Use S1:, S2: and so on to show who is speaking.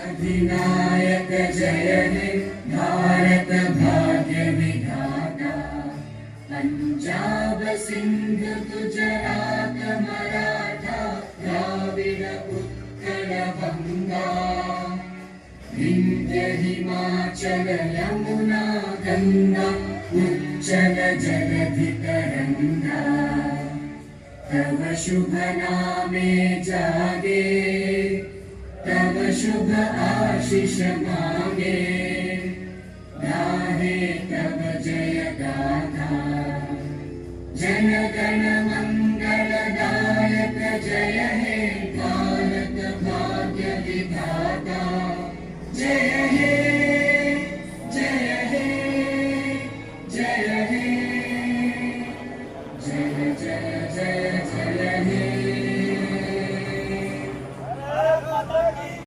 S1: अधिनायक जय हे भारत भाग्य विधाता। पंजाब सिंध गुजरात मराठा द्राविड़ उत्कल बंगा। विंध्य हिमाचल यमुना गंगा उच्चल जलधि तरंगा। तव शुभ नामे जागे तव शुभ आशीष मांगे। गाहे तव जय गाथा जन गण मंगलदायक जय हे